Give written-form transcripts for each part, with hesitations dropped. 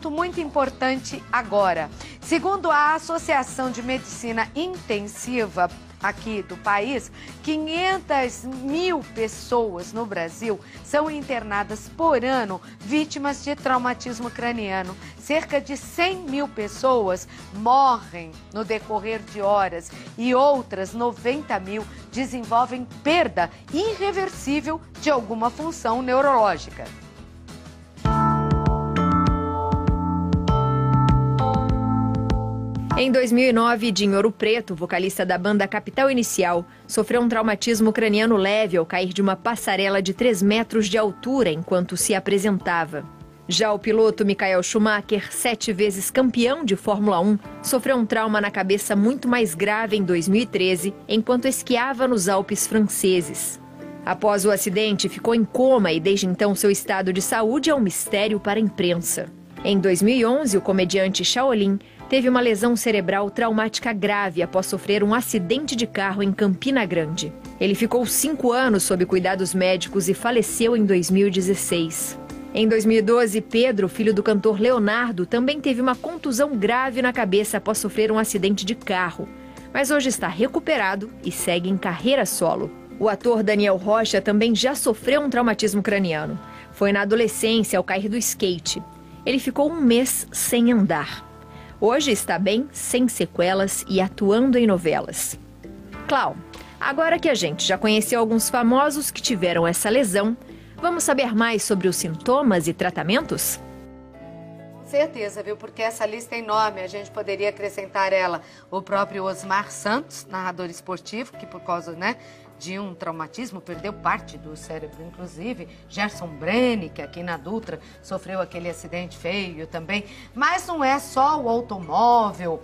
Muito importante agora. Segundo a Associação de Medicina Intensiva aqui do país, 500 mil pessoas no Brasil são internadas por ano vítimas de traumatismo craniano. Cerca de 100 mil pessoas morrem no decorrer de horas e outras 90 mil desenvolvem perda irreversível de alguma função neurológica. Em 2009, Dinho Ouro Preto, vocalista da banda Capital Inicial, sofreu um traumatismo craniano leve ao cair de uma passarela de 3 metros de altura enquanto se apresentava. Já o piloto Michael Schumacher, 7 vezes campeão de Fórmula 1, sofreu um trauma na cabeça muito mais grave em 2013, enquanto esquiava nos Alpes franceses. Após o acidente, ficou em coma e desde então seu estado de saúde é um mistério para a imprensa. Em 2011, o comediante Shaolin teve uma lesão cerebral traumática grave após sofrer um acidente de carro em Campina Grande. Ele ficou 5 anos sob cuidados médicos e faleceu em 2016. Em 2012, Pedro, filho do cantor Leonardo, também teve uma contusão grave na cabeça após sofrer um acidente de carro. Mas hoje está recuperado e segue em carreira solo. O ator Daniel Rocha também já sofreu um traumatismo craniano. Foi na adolescência ao cair do skate. Ele ficou 1 mês sem andar. Hoje está bem, sem sequelas e atuando em novelas. Clau, agora que a gente já conheceu alguns famosos que tiveram essa lesão, vamos saber mais sobre os sintomas e tratamentos? Com certeza, viu? Porque essa lista é enorme. A gente poderia acrescentar ela o próprio Osmar Santos, narrador esportivo, que por causa, de um traumatismo perdeu parte do cérebro, inclusive. Gerson Brenner, que aqui na Dutra sofreu aquele acidente feio também. Mas não é só o automóvel.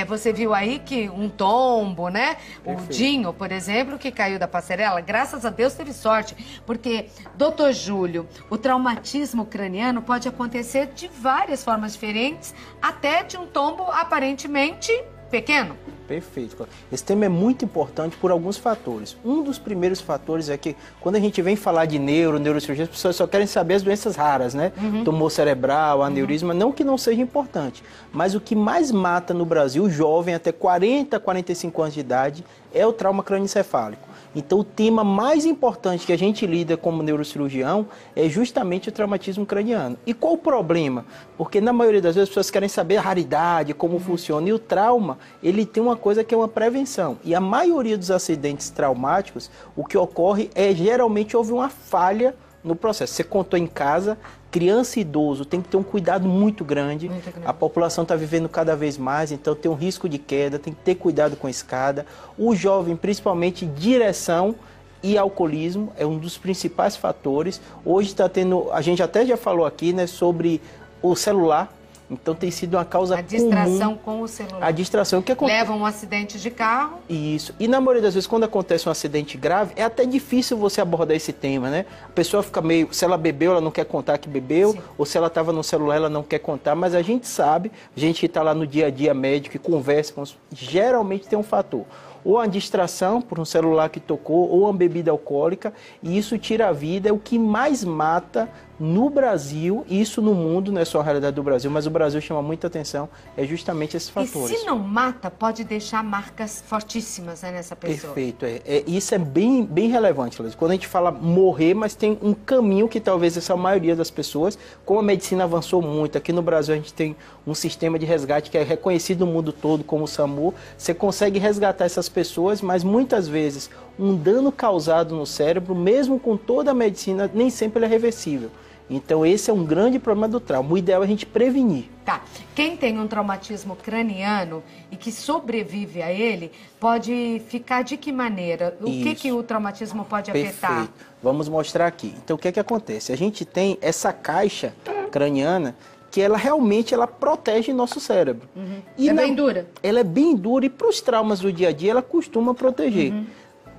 Você viu aí que um tombo, né? Perfeito. O Dinho, por exemplo, que caiu da passarela, graças a Deus teve sorte. Porque, doutor Júlio, o traumatismo craniano pode acontecer de várias formas diferentes, até de um tombo aparentemente pequeno. Perfeito. Esse tema é muito importante por alguns fatores. Um dos primeiros fatores é que quando a gente vem falar de neurocirurgia, as pessoas só querem saber as doenças raras, né? Tumor cerebral, aneurisma, não que não seja importante. Mas o que mais mata no Brasil, o jovem até 40, 45 anos de idade, é o trauma crânioencefálico. Então, o tema mais importante que a gente lida como neurocirurgião é justamente o traumatismo craniano. E qual o problema? Porque, na maioria das vezes, as pessoas querem saber a raridade, como funciona. E o trauma, ele tem uma coisa que é uma prevenção. E a maioria dos acidentes traumáticos, o que ocorre é, geralmente, houve uma falha no processo. Você contou em casa, criança e idoso tem que ter um cuidado muito grande. A população está vivendo cada vez mais, então tem um risco de queda, tem que ter cuidado com a escada. O jovem, principalmente direção e alcoolismo, é um dos principais fatores. Hoje está tendo, a gente até já falou aqui, sobre o celular. Então tem sido uma causa comum. A distração com o celular. A distração que acontece. Leva um acidente de carro. Isso. E na maioria das vezes, quando acontece um acidente grave, é até difícil você abordar esse tema, né? A pessoa fica meio... Se ela bebeu, ela não quer contar que bebeu. Sim. Ou se ela estava no celular, ela não quer contar. Mas a gente sabe, a gente que está lá no dia a dia médico e conversa com os... Geralmente tem um fator. Ou a distração por um celular que tocou, ou uma bebida alcoólica, e isso tira a vida. É o que mais mata no Brasil, e isso no mundo, não é só a realidade do Brasil, mas o Brasil chama muita atenção, é justamente esses fatores. E se não mata, pode deixar marcas fortíssimas nessa pessoa. Perfeito, isso é bem relevante, Luiz. Quando a gente fala morrer, mas tem um caminho que talvez essa a maioria das pessoas, como a medicina avançou muito, aqui no Brasil a gente tem um sistema de resgate que é reconhecido no mundo todo como o SAMU, você consegue resgatar essas pessoas, mas muitas vezes um dano causado no cérebro, mesmo com toda a medicina, nem sempre ele é reversível. Então esse é um grande problema do trauma. O ideal é a gente prevenir. Tá. Quem tem um traumatismo craniano e que sobrevive a ele, pode ficar de que maneira? O que o traumatismo pode afetar? Perfeito. Vamos mostrar aqui. Então o que acontece? A gente tem essa caixa craniana que ela realmente protege nosso cérebro. E bem dura? Ela é bem dura e para os traumas do dia a dia ela costuma proteger.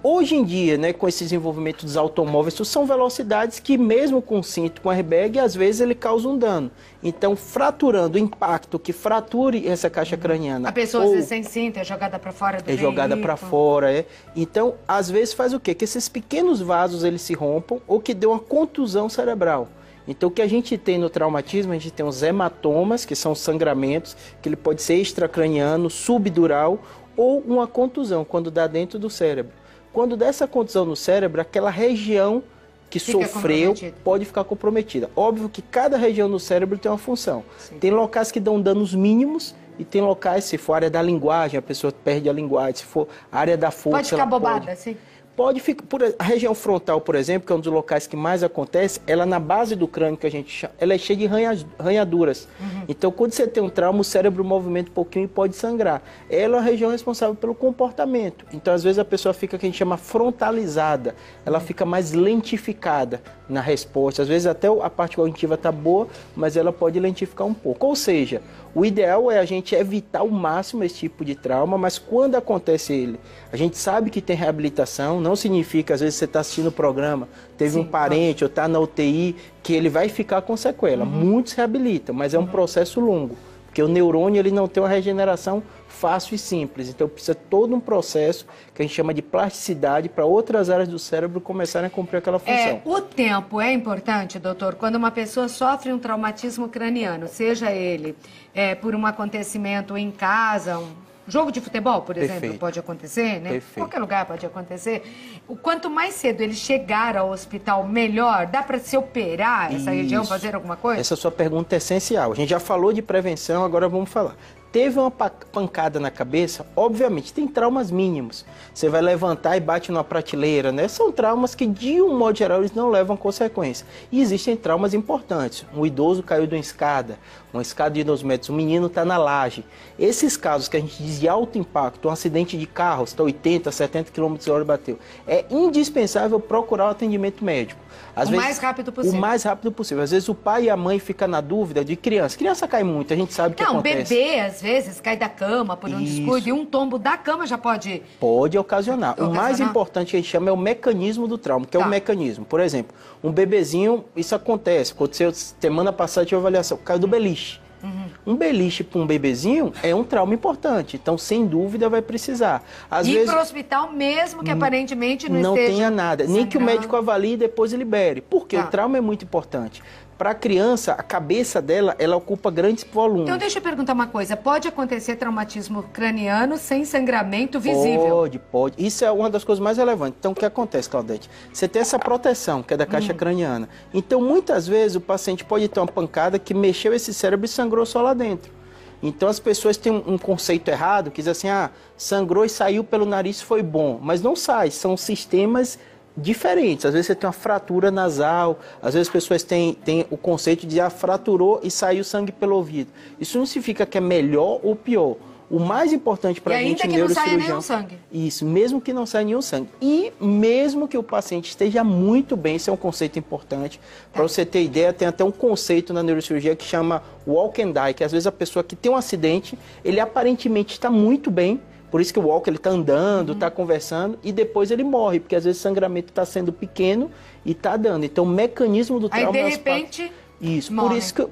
Hoje em dia, com esse desenvolvimento dos automóveis, são velocidades que mesmo com cinto, com airbag, às vezes ele causa um dano. Então, fraturando o impacto que frature essa caixa craniana... A pessoa, às vezes, sem cinto, é jogada para fora do veículo. É jogada para fora, Então, às vezes faz o quê? Que esses pequenos vasos, eles se rompam ou que dê uma contusão cerebral. Então, o que a gente tem no traumatismo, a gente tem os hematomas, que são sangramentos, que ele pode ser extracraniano, subdural ou uma contusão, quando dá dentro do cérebro. Quando dá essa contusão no cérebro, aquela região que sofreu pode ficar comprometida. Óbvio que cada região no cérebro tem uma função. Sim. Tem locais que dão danos mínimos e tem locais, se for área da linguagem, a pessoa perde a linguagem, se for área da força... Pode ficar bobada, sim. Pode ficar, a região frontal, por exemplo, que é um dos locais que mais acontece, ela na base do crânio, que a gente chama, ela é cheia de ranhaduras. Então, quando você tem um trauma, o cérebro movimenta um pouquinho e pode sangrar. Ela é a região responsável pelo comportamento. Então, às vezes, a pessoa fica, que a gente chama frontalizada. Ela fica mais lentificada na resposta. Às vezes, até a parte cognitiva está boa, mas ela pode lentificar um pouco. Ou seja, o ideal é a gente evitar ao máximo esse tipo de trauma, mas quando acontece ele, a gente sabe que tem reabilitação, não significa, às vezes você está assistindo o programa, teve um parente ou está na UTI, que ele vai ficar com sequela. Muitos reabilitam, mas é um processo longo, porque o neurônio ele não tem uma regeneração fácil e simples, então precisa todo um processo que a gente chama de plasticidade para outras áreas do cérebro começarem a cumprir aquela função. O tempo é importante, doutor, quando uma pessoa sofre um traumatismo craniano, seja ele por um acontecimento em casa, jogo de futebol, por exemplo, pode acontecer, né? Qualquer lugar pode acontecer. O quanto mais cedo ele chegar ao hospital, melhor. Dá para se operar essa região, fazer alguma coisa? Essa sua pergunta é essencial. A gente já falou de prevenção, agora vamos falar. Teve uma pancada na cabeça, obviamente, tem traumas mínimos. Você vai levantar e bate numa prateleira, né? São traumas que, de um modo geral, eles não levam consequência. E existem traumas importantes. Um idoso caiu de uma escada de 2 metros, um menino está na laje. Esses casos que a gente diz de alto impacto, um acidente de carro, está 80, 70 km/h bateu, é indispensável procurar o atendimento médico. Às vezes, mais rápido possível. O mais rápido possível. Às vezes o pai e a mãe ficam na dúvida de criança. Criança cai muito, a gente sabe o que acontece. Bebê, às vezes, cai da cama por um descuido e um tombo da cama já pode... Pode ocasionar. O mais importante que a gente chama é o mecanismo do trauma, que é o mecanismo. Por exemplo, um bebezinho, isso acontece. Aconteceu semana passada, tive avaliação, caiu do beliche. Um beliche para um bebezinho é um trauma importante, então sem dúvida vai precisar. Às vezes, para o hospital mesmo que aparentemente não esteja tenha nada, nem que o médico avalie e depois libere, porque o trauma é muito importante. Para a criança, a cabeça dela, ela ocupa grandes volumes. Então, deixa eu perguntar uma coisa. Pode acontecer traumatismo craniano sem sangramento visível? Pode. Isso é uma das coisas mais relevantes. Então, o que acontece, Claudete? Você tem essa proteção, que é da caixa craniana. Então, muitas vezes, o paciente pode ter uma pancada que mexeu esse cérebro e sangrou só lá dentro. Então, as pessoas têm um conceito errado, que diz assim, sangrou e saiu pelo nariz, foi bom. Mas não sai, são sistemas diferentes. Às vezes você tem uma fratura nasal, às vezes as pessoas têm o conceito de fraturou e saiu sangue pelo ouvido. Isso não significa que é melhor ou pior. O mais importante para a gente, neurocirurgião... E ainda que não saia nenhum sangue. Isso, mesmo que não saia nenhum sangue. E mesmo que o paciente esteja muito bem, isso é um conceito importante. Para você ter ideia, tem até um conceito na neurocirurgia que chama walk and die, que às vezes a pessoa que tem um acidente, ele aparentemente está muito bem, por isso que o walk ele está andando, está conversando e depois ele morre, porque às vezes o sangramento está sendo pequeno e está dando. Então o mecanismo do trauma... Aí de repente... Isso,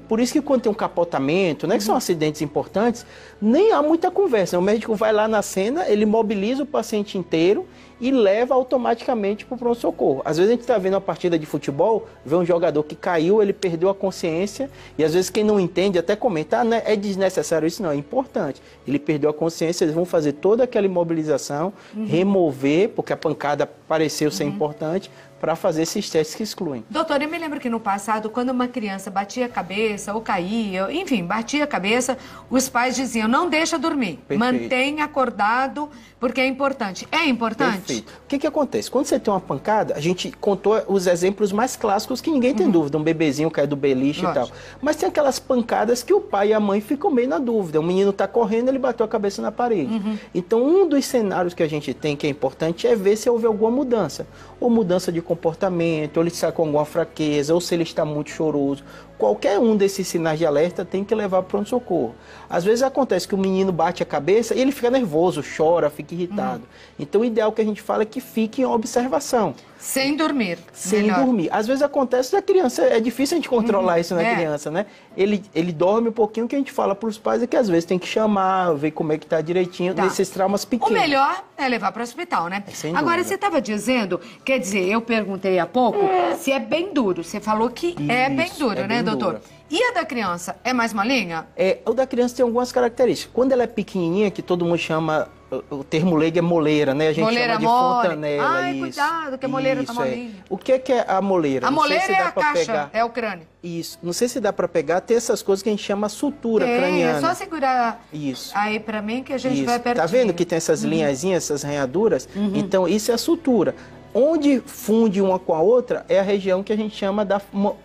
por isso que quando tem um capotamento, né, que são acidentes importantes, nem há muita conversa. O médico vai lá na cena, ele mobiliza o paciente inteiro e leva automaticamente para o pronto-socorro. Às vezes a gente está vendo uma partida de futebol, vê um jogador que caiu, ele perdeu a consciência, e às vezes quem não entende até comenta, né, é desnecessário isso, não, é importante. Ele perdeu a consciência, eles vão fazer toda aquela imobilização, remover, porque a pancada pareceu ser importante, para fazer esses testes que excluem. Doutor, eu me lembro que no passado, quando uma criança batia a cabeça ou caía, enfim, batia a cabeça, os pais diziam, não deixa dormir, mantenha acordado, porque é importante. É importante? Perfeito. O que acontece? Quando você tem uma pancada, a gente contou os exemplos mais clássicos que ninguém tem dúvida, um bebezinho cai do beliche e tal. Mas tem aquelas pancadas que o pai e a mãe ficam meio na dúvida. O menino está correndo, ele bateu a cabeça na parede. Então, um dos cenários que a gente tem que é importante é ver se houve alguma mudança. Ou mudança de comportamento, ou ele está com alguma fraqueza, ou se ele está muito choroso. Qualquer um desses sinais de alerta tem que levar para o pronto-socorro. Às vezes acontece que o menino bate a cabeça e ele fica nervoso, chora, fica irritado. Então o ideal que a gente fala é que fique em observação. Sem dormir. Sem melhor. dormir. Às vezes acontece da criança, é difícil a gente controlar isso na criança, né? Ele dorme um pouquinho, o que a gente fala para os pais é que às vezes tem que chamar, ver como é que tá direitinho, nesses traumas pequenos. O melhor é levar para o hospital, né? Agora, você estava dizendo, quer dizer, eu perguntei há pouco se é bem duro. Você falou que é bem duro, né, doutor? Dura. E a da criança é mais molinha? O da criança tem algumas características. Quando ela é pequenininha, que todo mundo chama, o termo leigo é moleira, né? A gente moleira chama de mole. fontanela. Ai, isso. Cuidado, que a moleira tá molinha. O que é a moleira? A moleira se é dá a pra caixa, pegar. é o crânio. Isso. Não sei se dá para pegar, tem essas coisas que a gente chama sutura craniana. É só segurar isso. aí pra mim que a gente vai pertinho. Tá vendo que tem essas linhazinhas, essas ranhaduras? Então, isso é a sutura. Onde funde uma com a outra é a região que a gente chama da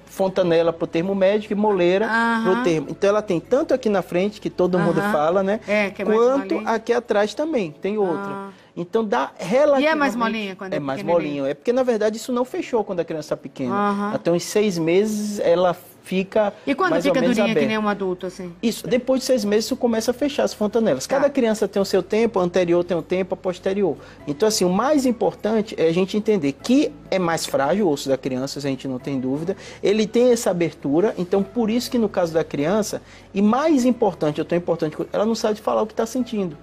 fontanela pro termo médico e moleira pro termo. Então ela tem tanto aqui na frente, que todo mundo fala, né? Que é quanto mais aqui atrás também, tem outra. Então dá relativamente... E é mais molinha quando é mais molinho. É porque, na verdade, isso não fechou quando a criança está pequena. Até uns 6 meses ela fica E quando mais fica ou menos durinha aberta. que nem um adulto, assim? Isso, depois de 6 meses isso começa a fechar as fontanelas. Cada criança tem o seu tempo, a anterior tem um tempo, a posterior. Então, assim, o mais importante é a gente entender que é mais frágil o osso da criança, a gente não tem dúvida. Ele tem essa abertura, então por isso que no caso da criança, e mais importante, ela não sabe falar o que está sentindo.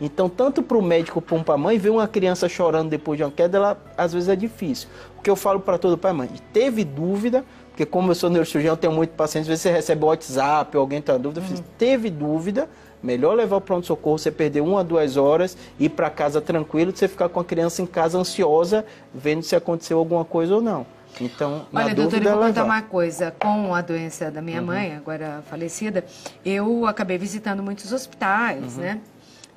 Então, tanto para o médico como para a mãe, ver uma criança chorando depois de uma queda, ela às vezes é difícil. O que eu falo para todo pai e mãe, teve dúvida, porque como eu sou neurocirurgião, eu tenho muito pacientes, às vezes você recebe o WhatsApp, alguém está dúvida, teve dúvida, melhor levar o pronto-socorro, você perder 1 a 2 horas, ir para casa tranquilo, de você ficar com a criança em casa ansiosa, vendo se aconteceu alguma coisa ou não. Então, olha, doutora, eu vou contar uma coisa. Com a doença da minha mãe, agora falecida, eu acabei visitando muitos hospitais, né?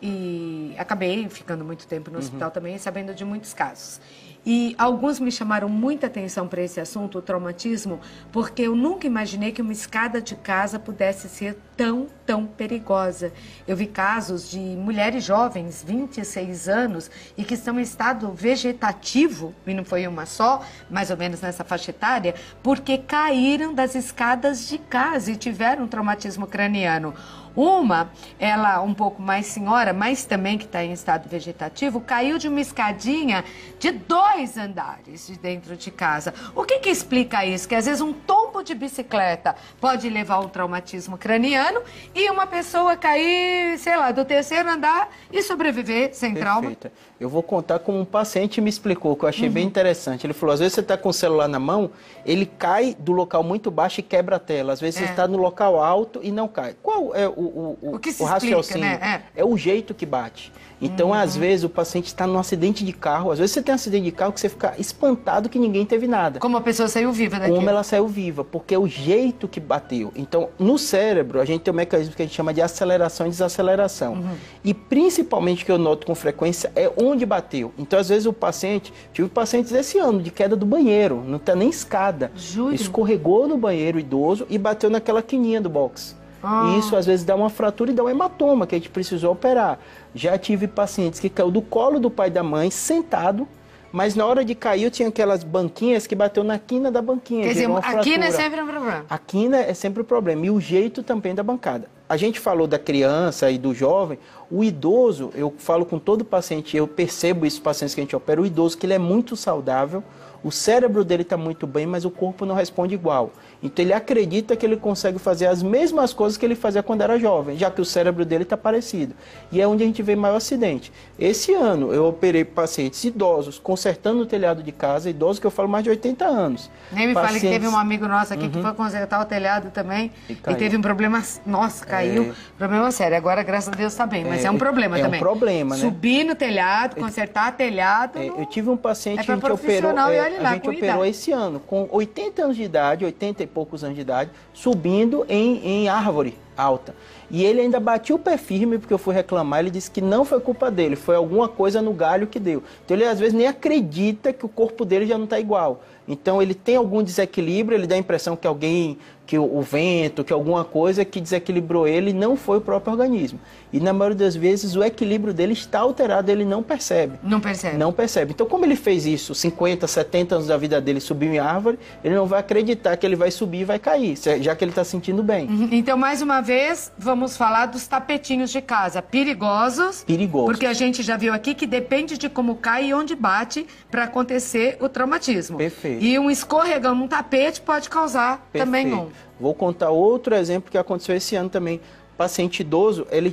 E acabei ficando muito tempo no hospital também, sabendo de muitos casos. E alguns me chamaram muita atenção para esse assunto, o traumatismo, porque eu nunca imaginei que uma escada de casa pudesse ser tão perigosa. Eu vi casos de mulheres jovens, 26 anos, e que estão em estado vegetativo, e não foi uma só, mais ou menos nessa faixa etária, porque caíram das escadas de casa e tiveram um traumatismo craniano. Uma, ela um pouco mais senhora, mas também que está em estado vegetativo, caiu de uma escadinha de 2 andares de dentro de casa. O que explica isso? Que às vezes um tombo de bicicleta pode levar ao traumatismo craniano e uma pessoa cair, sei lá, do 3º andar e sobreviver sem trauma. Eu vou contar como um paciente me explicou, que eu achei bem interessante. Ele falou, às vezes você está com o celular na mão, ele cai do local muito baixo e quebra a tela. Às vezes você está no local alto e não cai. Qual é o raciocínio? Né? É o jeito que bate. Então, às vezes, o paciente está num acidente de carro. Às vezes você tem um acidente de carro que você fica espantado que ninguém teve nada. Como a pessoa saiu viva daqui. Como ela saiu viva, porque é o jeito que bateu. Então, no cérebro, a gente tem um mecanismo que a gente chama de aceleração e desaceleração. E, principalmente, que eu noto com frequência, é onde bateu. Então, às vezes, o paciente... Tive pacientes esse ano de queda do banheiro, não tem nem escada. Júlio? Escorregou no banheiro idoso e bateu naquela quininha do box. E isso às vezes dá uma fratura e dá um hematoma que a gente precisou operar. Já tive pacientes que caiu do colo do pai e da mãe, sentado, mas na hora de cair tinha aquelas banquinhas que bateu na quina da banquinha. Quer dizer, a quina é sempre um problema. A quina é sempre o problema e o jeito também da bancada. A gente falou da criança e do jovem, o idoso, eu falo com todo paciente, eu percebo isso, pacientes que a gente opera, o idoso que ele é muito saudável, o cérebro dele está muito bem, mas o corpo não responde igual. Então ele acredita que ele consegue fazer as mesmas coisas que ele fazia quando era jovem, já que o cérebro dele está parecido. E é onde a gente vê maior acidente. Esse ano eu operei pacientes idosos, consertando o telhado de casa, idosos que eu falo mais de 80 anos. Nem me fale que teve um amigo nosso aqui que foi consertar o telhado também e teve um problema, nossa, caiu, problema sério. Agora, graças a Deus, está bem, mas é um problema também. É um problema, né? Subir no telhado, consertar telhado... Eu tive um paciente que a gente operou, a gente operou esse ano, com 80 anos de idade, 80 e poucos anos de idade, subindo em árvore alta. E ele ainda batia o pé firme, porque eu fui reclamar, ele disse que não foi culpa dele, foi alguma coisa no galho que deu. Então ele às vezes nem acredita que o corpo dele já não está igual. Então ele tem algum desequilíbrio, ele dá a impressão que alguém, que o vento, que alguma coisa que desequilibrou ele, não foi o próprio organismo. E na maioria das vezes o equilíbrio dele está alterado, ele não percebe. Não percebe. Não percebe. Então como ele fez isso, 50, 70 anos da vida dele, subiu em árvore, ele não vai acreditar que ele vai subir e vai cair, já que ele está sentindo bem. Então mais uma vez, vez, vamos falar dos tapetinhos de casa. Perigosos. Perigosos. Porque a gente já viu aqui que depende de como cai e onde bate para acontecer o traumatismo. Perfeito. E um escorregão num tapete pode causar também um. Vou contar outro exemplo que aconteceu esse ano também. Paciente idoso, ele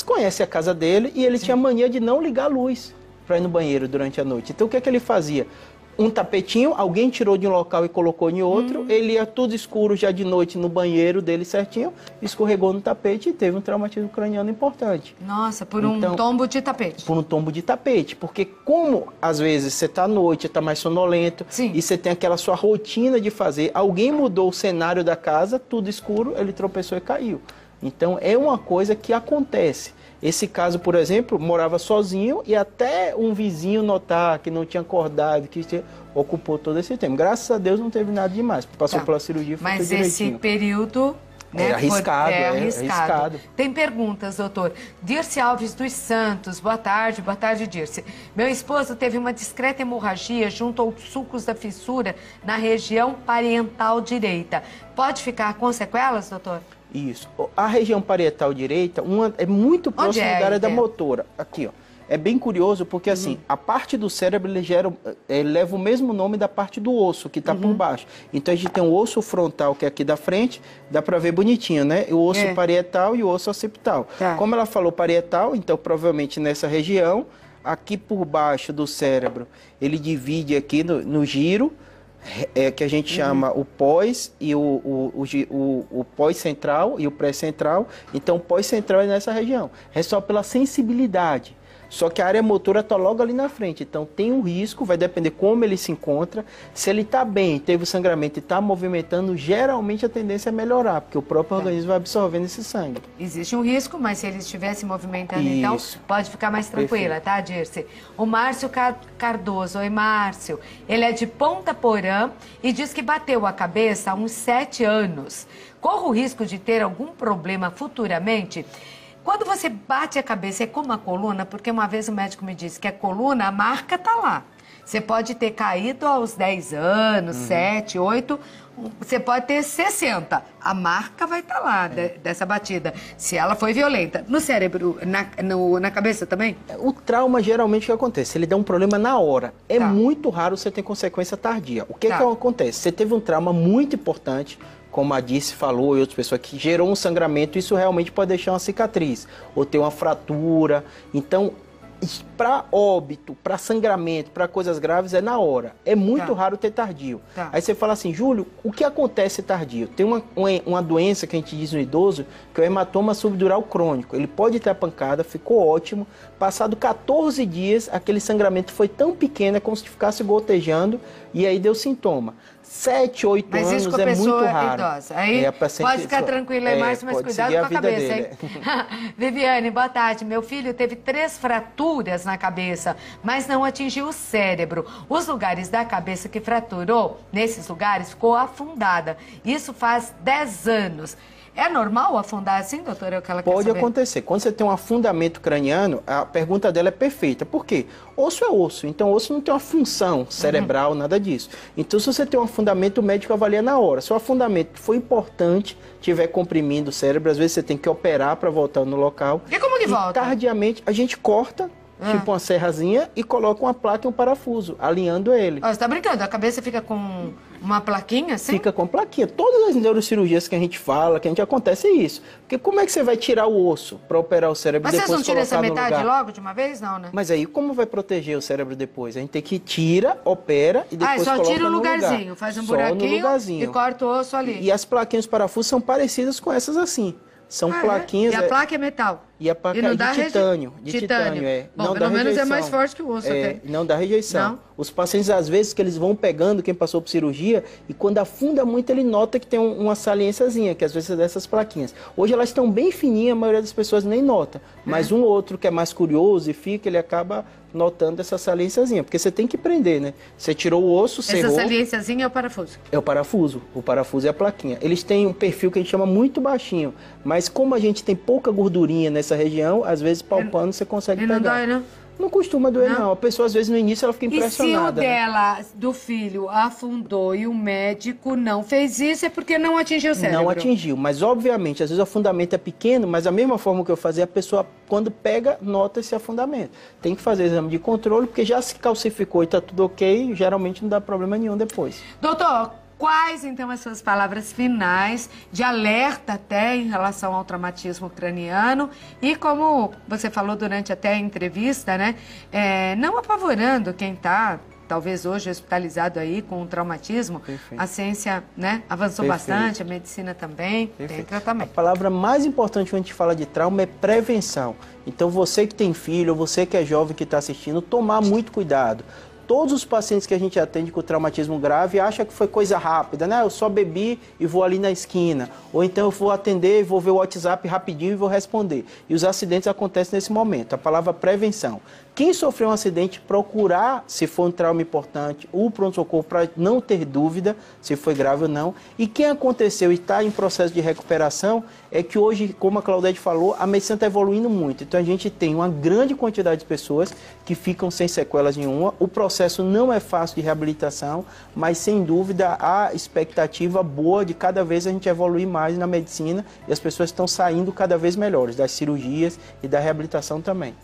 conhece a casa dele e ele tinha mania de não ligar a luz para ir no banheiro durante a noite. Então o que é que ele fazia? Um tapetinho, alguém tirou de um local e colocou em outro, ele ia tudo escuro já de noite no banheiro dele certinho, escorregou no tapete e teve um traumatismo craniano importante. Nossa, por um tombo de tapete. Por um tombo de tapete, porque como às vezes você está à noite, está mais sonolento, e você tem aquela sua rotina de fazer, alguém mudou o cenário da casa, tudo escuro, ele tropeçou e caiu. Então é uma coisa que acontece. Esse caso, por exemplo, morava sozinho e até um vizinho notar que não tinha acordado, que ocupou todo esse tempo. Graças a Deus não teve nada demais. Passou pela cirurgia e foi tudo direitinho. Mas esse período... né, é arriscado. Tem perguntas, doutor. Dirce Alves dos Santos, boa tarde, Dirce. Meu esposo teve uma discreta hemorragia junto aos sulcos da fissura na região parietal direita. Pode ficar com sequelas, doutor? Isso. A região parietal direita é muito próxima da área da motora. Aqui, ó. É bem curioso porque, assim, a parte do cérebro ele leva o mesmo nome da parte do osso, que está por baixo. Então, a gente tem o osso frontal, que é aqui da frente, dá para ver bonitinho, né? O osso parietal e o osso occipital. Como ela falou parietal, então, provavelmente nessa região, aqui por baixo do cérebro, ele divide aqui no giro, que a gente chama o pós e o pós-central e o pré-central. Então, o pós-central é nessa região. É só pela sensibilidade. Só que a área motora está logo ali na frente. Então, tem um risco, vai depender como ele se encontra. Se ele está bem, teve o sangramento e está movimentando, geralmente a tendência é melhorar, porque o próprio organismo vai absorvendo esse sangue. Existe um risco, mas se ele estiver se movimentando, então, pode ficar mais tranquila, tá, Dirce? O Márcio Cardoso. Oi, Márcio. Ele é de Ponta Porã e diz que bateu a cabeça há uns 7 anos. Corre o risco de ter algum problema futuramente? Quando você bate a cabeça, é como a coluna, porque uma vez o médico me disse que a coluna, a marca tá lá. Você pode ter caído aos 10 anos, 7, 8, você pode ter 60. A marca vai estar lá dessa batida, se ela foi violenta. No cérebro, na cabeça também? O trauma, geralmente, o que acontece? Ele dá um problema na hora. É muito raro você ter consequência tardia. O que acontece? Você teve um trauma muito importante, como a Dirce falou e outras pessoas, que gerou um sangramento, isso realmente pode deixar uma cicatriz, ou ter uma fratura. Então, para óbito, para sangramento, para coisas graves, é na hora. É muito raro ter tardio. Aí você fala assim, Júlio, o que acontece tardio? Tem uma doença que a gente diz no idoso, que é o hematoma subdural crônico. Ele pode ter a pancada, ficou ótimo. Passado 14 dias, aquele sangramento foi tão pequeno, é como se ficasse gotejando, e aí deu sintoma. 7, 8 anos isso com a é muito pessoa raro. Idosa. Aí pode ficar tranquila, Márcio, mas cuidado com a cabeça, hein? Viviane, boa tarde. Meu filho teve 3 fraturas na cabeça, mas não atingiu o cérebro. Os lugares da cabeça que fraturou, nesses lugares, ficou afundada. Isso faz 10 anos. É normal afundar assim, doutora? É o que ela quer saber. Pode acontecer. Quando você tem um afundamento craniano, a pergunta dela é perfeita. Por quê? Osso é osso. Então, osso não tem uma função cerebral, nada disso. Então, se você tem um afundamento, o médico avalia na hora. Se o afundamento foi importante, estiver comprimindo o cérebro, às vezes você tem que operar para voltar no local. E como que volta? Tardiamente, a gente corta, tipo uma serrazinha, e coloca uma placa e um parafuso, alinhando ele. Você tá brincando? A cabeça fica com uma plaquinha assim? Fica com plaquinha. Todas as neurocirurgias que a gente fala, que a gente acontece é isso. Porque como é que você vai tirar o osso para operar o cérebro e depois colocar no lugar? Mas vocês não tiram essa metade logo de uma vez? Não, né? Mas aí como vai proteger o cérebro depois? A gente tem que tira, opera e depois coloca no lugar. só tira o lugarzinho, faz um buraquinho e corta o osso ali. E as plaquinhas parafusos são parecidas com essas assim. São plaquinhas... E a placa é metal? E a placa é de titânio. De titânio, é. Bom, não pelo menos é mais forte que o osso até. Não dá rejeição. Não? Os pacientes, às vezes, que eles vão pegando, quem passou por cirurgia, e quando afunda muito, ele nota que tem uma saliênciazinha, que às vezes é dessas plaquinhas. Hoje elas estão bem fininhas, a maioria das pessoas nem nota. Mas um ou outro que é mais curioso e fica, ele acaba notando essa saliênciazinha, porque você tem que prender, né? Você tirou o osso, cerrou... Essa saliênciazinha é o parafuso? É o parafuso. O parafuso é a plaquinha. Eles têm um perfil que a gente chama muito baixinho, mas como a gente tem pouca gordurinha nessa região, às vezes palpando você consegue pegar. E não dói, não? Não costuma doer, não. A pessoa, às vezes, no início, ela fica impressionada. E se o do filho afundou e o médico não fez isso, é porque não atingiu o cérebro? Não atingiu, mas obviamente, às vezes o afundamento é pequeno, mas a mesma forma que eu fazia, a pessoa, quando pega, nota esse afundamento. Tem que fazer exame de controle, porque já se calcificou e está tudo ok, geralmente não dá problema nenhum depois. Doutor, quais, então, as suas palavras finais de alerta até em relação ao traumatismo craniano e, como você falou durante até a entrevista, né, não apavorando quem está, talvez hoje, hospitalizado aí com um traumatismo. Perfeito. A ciência, né, avançou bastante, a medicina também, tem tratamento. A palavra mais importante quando a gente fala de trauma é prevenção. Então, você que tem filho, ou você que é jovem que está assistindo, tomar muito cuidado. Todos os pacientes que a gente atende com traumatismo grave acham que foi coisa rápida, né? Eu só bebi e vou ali na esquina. Ou então eu vou atender e vou ver o WhatsApp rapidinho e vou responder. E os acidentes acontecem nesse momento. A palavra prevenção. Quem sofreu um acidente, procurar, se for um trauma importante, o pronto-socorro para não ter dúvida se foi grave ou não. E quem aconteceu e está em processo de recuperação, é que hoje, como a Claudete falou, a medicina está evoluindo muito. Então a gente tem uma grande quantidade de pessoas que ficam sem sequelas nenhuma. O processo não é fácil de reabilitação, mas sem dúvida há expectativa boa de cada vez a gente evoluir mais na medicina e as pessoas estão saindo cada vez melhores das cirurgias e da reabilitação também.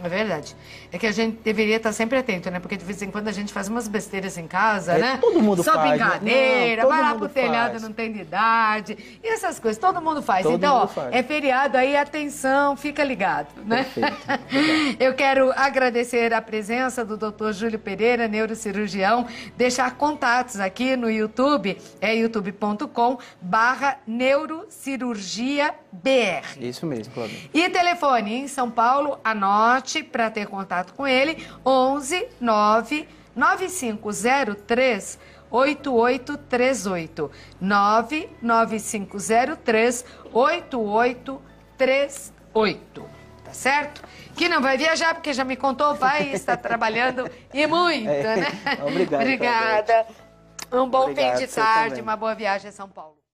É verdade. É que a gente deveria estar sempre atento, né? Porque de vez em quando a gente faz umas besteiras em casa, né? Todo mundo só faz. Só brincadeira, não, vai lá pro telhado, não tem de idade. E essas coisas, todo mundo faz. Então, é feriado aí, atenção, fica ligado, né? Perfeito. Eu quero agradecer a presença do Dr. Júlio Pereira, neurocirurgião, deixar contatos aqui no YouTube, é youtube.com/neurocirurgiabr. Isso mesmo, Claudio. E telefone em São Paulo, anote para ter contato com ele, 11 9 9503 8838. 99503 8838. Tá certo? Que não vai viajar, porque já me contou, o pai está trabalhando e muito, né? Obrigado. Obrigada. Um bom fim de tarde, uma boa viagem a São Paulo.